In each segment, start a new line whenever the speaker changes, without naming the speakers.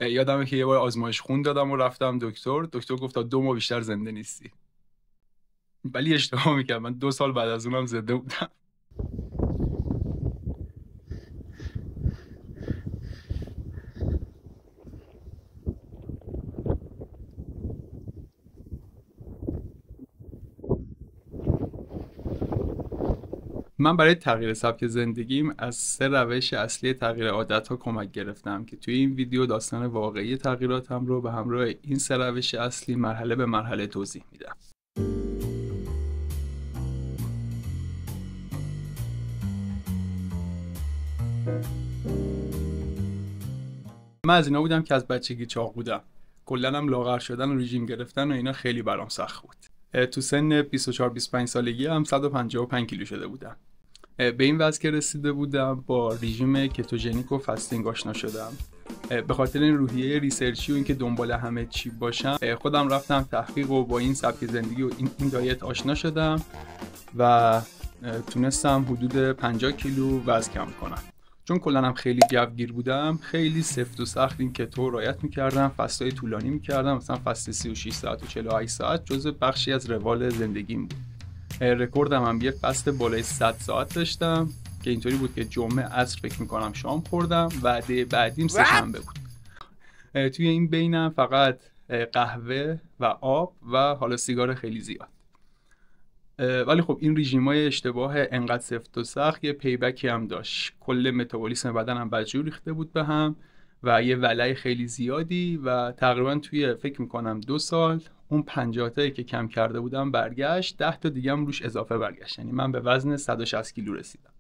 یادمه که یه بار آزمایش خون دادم و رفتم دکتر گفت تا 2 ماه بیشتر زنده نیستی. ولی اشتباه میکرد، من 2 سال بعد از اونم زنده بودم. من برای تغییر سبک زندگیم از 3 روش اصلی تغییر عادت‌ها کمک گرفتم که توی این ویدیو داستان واقعی تغییراتم رو به همراه این 3 روش اصلی مرحله به مرحله توضیح میدم. من از اینا بودم که از بچگی چاق بودم. کلاً هم لاغر شدن و رژیم گرفتن و اینا خیلی برام سخت بود. تو سن 24-25 سالگی هم 155 کیلو شده بودم. به این وزن که رسیده بودم با رژیم کتوژنیک و فاستینگ آشنا شدم. به خاطر این روحیه ریسرچی و اینکه دنبال همه چی باشم خودم رفتم تحقیق و با این سبک زندگی و این دایت آشنا شدم و تونستم حدود 50 کیلو وزن کم کنم. چون کلا هم خیلی جوگیر بودم، خیلی سفت و سخت این کتو رعایت میکردم، فستای طولانی میکردم، مثلا فست 36 ساعت و 48 ساعت جزء بخشی از روال زندگیم بود. رکوردم هم یه فست بالای 100 ساعت داشتم که اینطوری بود که جمعه عصر فکر میکنم شام خوردم، وعده بعدیم سه شنبه بود. توی این بینم فقط قهوه و آب و حالا سیگار خیلی زیاد. ولی خب این رژیمای اشتباه انقدر سفت و سخت یه پیبکی هم داشت. کل متابولیسم بدنم بدجور ریخته بود به هم و یه ولع خیلی زیادی و تقریبا توی فکر میکنم 2 سال اون 50 تایی که کم کرده بودم برگشت، 10 تا دیگه هم روش اضافه برگشت. یعنی من به وزن 160 کیلو رسیدم.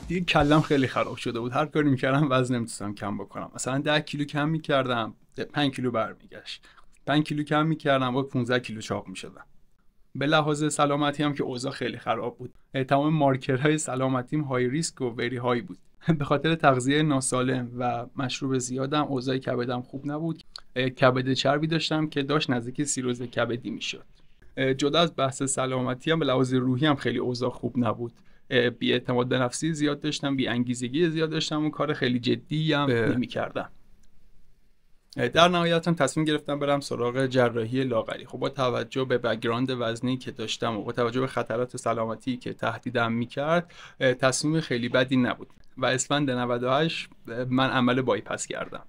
دیگه کلم خیلی خراب شده بود، هر کاری میکردم وزن نمیتونستم کم بکنم. مثلا 10 کیلو کم میکردم 5 کیلو برمیگشت، 5 کیلو کم میکردم با 15 کیلو چاق میشدم. به لحاظ سلامتی هم که اوضاع خیلی خراب بود. تمام مارکرهای سلامتیم های ریسک و وری های بود. به خاطر تغذیه ناسالم و مشروب زیادم اوضاع کبدم خوب نبود. کبد چربی داشتم که داشت نزدیک سیروز کبدی میشد. جدا از بحث سلامتی هم به لحاظ روحی هم خیلی اوضاع خوب نبود. بی‌اعتماد به نفسی زیاد داشتم، بی‌انگیزگی زیاد داشتم و کار خیلی جدی هم نمی‌کردم. در نهایت هم تصمیم گرفتم برم سراغ جراحی لاغری. خب با توجه به بک‌گراند وزنی که داشتم و با توجه به خطرات سلامتی که تهدیدم میکرد تصمیم خیلی بدی نبود و اسفند 98 من عمل بایپس کردم.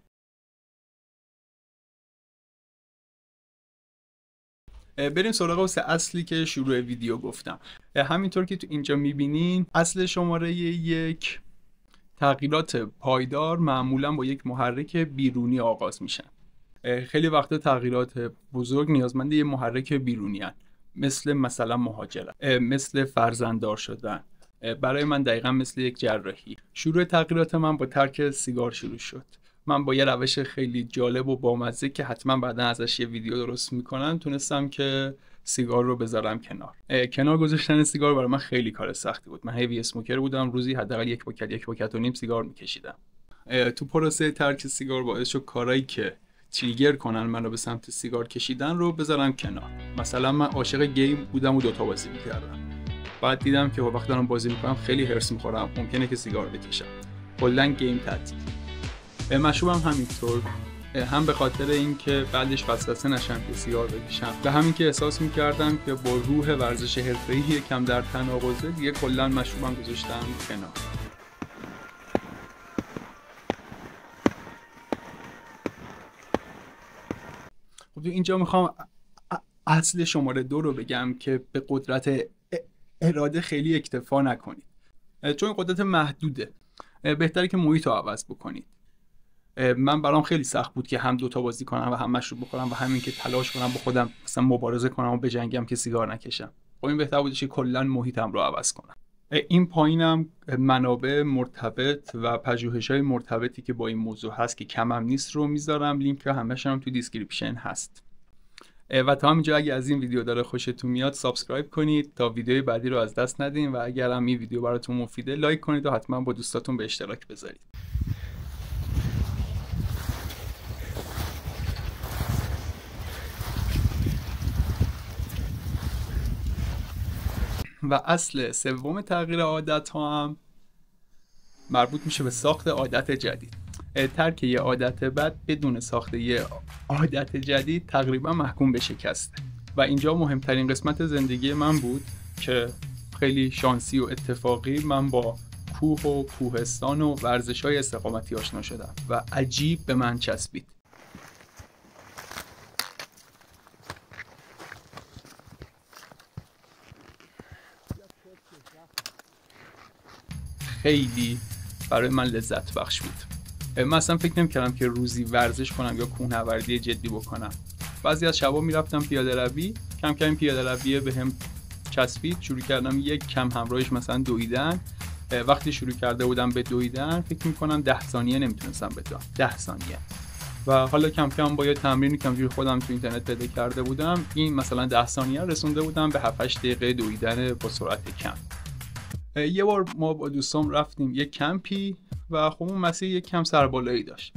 بریم سراغ واسه اصلی که شروع ویدیو گفتم. همینطور که تو اینجا میبینین اصل شماره 1 تغییرات پایدار معمولا با یک محرک بیرونی آغاز میشن. خیلی وقتا تغییرات بزرگ نیازمند یه محرک بیرونی هن. مثلا مهاجرت، مثل فرزنددار شدن. برای من دقیقا مثل یک جراحی. شروع تغییرات من با ترک سیگار شروع شد. من با یه روش خیلی جالب و بامزه که حتما بعدا ازش یه ویدیو درست میکنم تونستم که سیگار رو بذارم کنار گذاشتن سیگار برای من خیلی کار سختی بود. من هیوی اسموکر بودم، روزی حداقل 1 پاکت و نیم سیگار میکشیدم. تو پروسه ترک سیگار باعث شد کارهایی که تریگر کنن منو به سمت سیگار کشیدن رو بذارم کنار. مثلا من عاشق گیم بودم و 2 تا بازی میکردم. بعد دیدم که وقتی دارم بازی میکنم خیلی هرس میخورم، ممکنه که سیگار بکشم. کلا گیم تعطیل. مشروبم همینطور، هم به خاطر اینکه بعدش وسوسه نشم که سیگار بکشم و همین که احساس میکردم که با روح ورزش حرفه‌ای کم در تناقضه، دیگه کلا مشروبم گذاشتم کنار. خب اینجا میخوام اصل شماره 2 رو بگم که به قدرت اراده خیلی اکتفا نکنید، چون قدرت محدوده. بهتره که محیط رو عوض بکنید. من برام خیلی سخت بود که هم 2 تا بازی کنم و هم مشروب بخورم و همین که تلاش کنم با خودم مثلا مبارزه کنم و بجنگم که سیگار نکشم. خب این بهتر بودش که کلا محیطم رو عوض کنم. این پایینم منابع مرتبط و پژوهش‌های مرتبطی که با این موضوع هست که کمم نیست رو میذارم، لینک همش هم تو دیسکریپشن هست. و تا همینجا اگه از این ویدیو داره خوشتون میاد سابسکرایب کنید تا ویدیوی بعدی رو از دست ندین و اگر هم این ویدیو براتون مفیده لایک کنید و حتما با دوستاتون به اشتراک بذارید. و اصل سوم تغییر عادت ها هم مربوط میشه به ساخت عادت جدید. ترک یه عادت بد بدون ساخت یه عادت جدید تقریبا محکوم به شکسته و اینجا مهمترین قسمت زندگی من بود که خیلی شانسی و اتفاقی من با کوه و کوهستان و ورزش‌های استقامتی آشنا شدم و عجیب به من چسبید. خیلی برای من لذت بخش بود. من اصلا فکر نمی‌کردم که روزی ورزش کنم یا کوهنوردی جدی بکنم. بعضی از شبا میرفتم پیاده روی، کم کم پیاده روی بهم چسبید، شروع کردم یک کم همراهش مثلا دویدن. وقتی شروع کرده بودم به دویدن فکر می‌کنم 10 ثانیه نمیتونستم بدوم، 10 ثانیه. و حالا کم کم با یه تمرینی که همجوری خودم تو اینترنت پیدا کرده بودم، این مثلا 10 ثانیه رسونده بودم به 7-8 دقیقه دویدن با سرعت کم. یه بار ما با دوستام رفتیم یک کمپی و خب اون مسیر یک کم سربالایی داشت.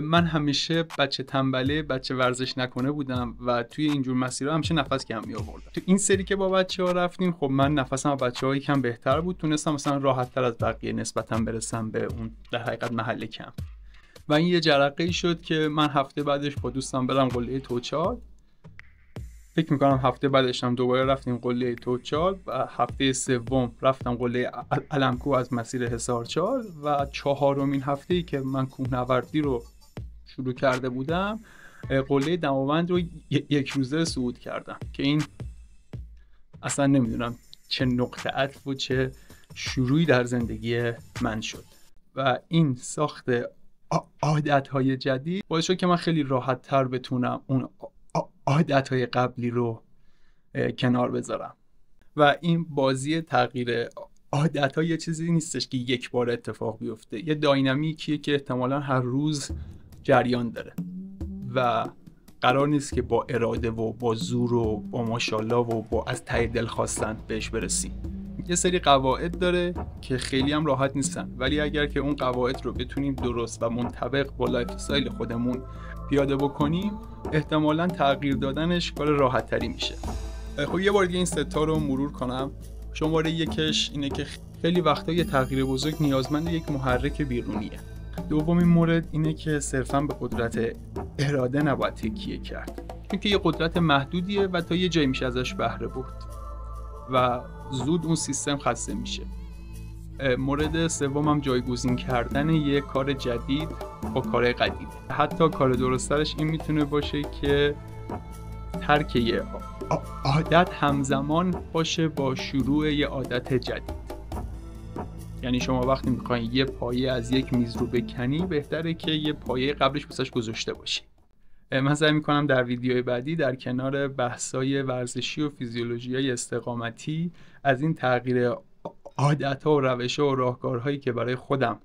من همیشه بچه تنبله، بچه ورزش نکنه بودم و توی اینجور مسیرها همیشه نفس کم می آوردم. تو این سری که با بچه‌ها رفتیم خب من نفسم با بچه‌ها یکم بهتر بود، تونستم مثلا راحت‌تر از بقیه نسبتاً برسم به اون در حقیقت محل کم. و این یه جرقه‌ای شد که من هفته بعدش با دوستم برم قله توچال. فکر میکنم هفته بعدش هم دوباره رفتیم قله توچال و هفته سوم رفتم قله علمکو از مسیر حصارچال و چهارمین هفته‌ای که من کوهنوردی رو شروع کرده بودم قله دماوند رو یک روزه صعود کردم که این اصلا نمیدونم چه نقطه عطف و چه شروعی در زندگی من شد و این ساخت عادت‌های جدید باعث شد که من خیلی راحت‌تر بتونم اون عادت‌های قبلی رو کنار بذارم و این بازی تغییر عادت‌ها یه چیزی نیستش که یک بار اتفاق بیفته، یه داینامیکیه که احتمالاً هر روز جریان داره و قرار نیست که با اراده و با زور و با ماشاءالله و با از ته دل خواستن بهش برسیم. یه سری قواعد داره که خیلی هم راحت نیستن، ولی اگر که اون قواعد رو بتونیم درست و منطبق با لایف استایل خودمون پیاده بکنیم احتمالاً تغییر دادنش کار راحت تری میشه. خب یه بار دیگه این ستا رو مرور کنم. شماره یکش اینه که خیلی وقتا یه تغییر بزرگ نیازمند یک محرک بیرونیه. دومین مورد اینه که صرفاً به قدرت اراده نباید تکیه کرد، چون که یه قدرت محدودیه و تا یه جایی میشه ازش بهره برد و زود اون سیستم خسته میشه. مورد سومم جایگزین کردن یه کار جدید با کار قدیم. حتی کار درسترش این میتونه باشه که ترک یه عادت همزمان باشه با شروع یه عادت جدید. یعنی شما وقتی میخواین یه پایه از یک میز رو بکنی بهتره که یه پایه قبلش واسش گذاشته باشی. من سعی میکنم در ویدیوهای بعدی در کنار بحثای ورزشی و فیزیولوژیای استقامتی از این تغییر عادت‌ها و روش‌ها و راهکارهایی که برای خودم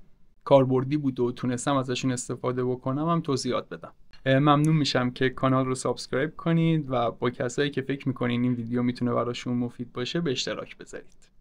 کاربردی بود و تونستم ازشون استفاده بکنم هم توضیحات بدم. ممنون میشم که کانال رو سابسکرایب کنید و با کسایی که فکر میکنین این ویدیو میتونه براشون مفید باشه به اشتراک بذارید.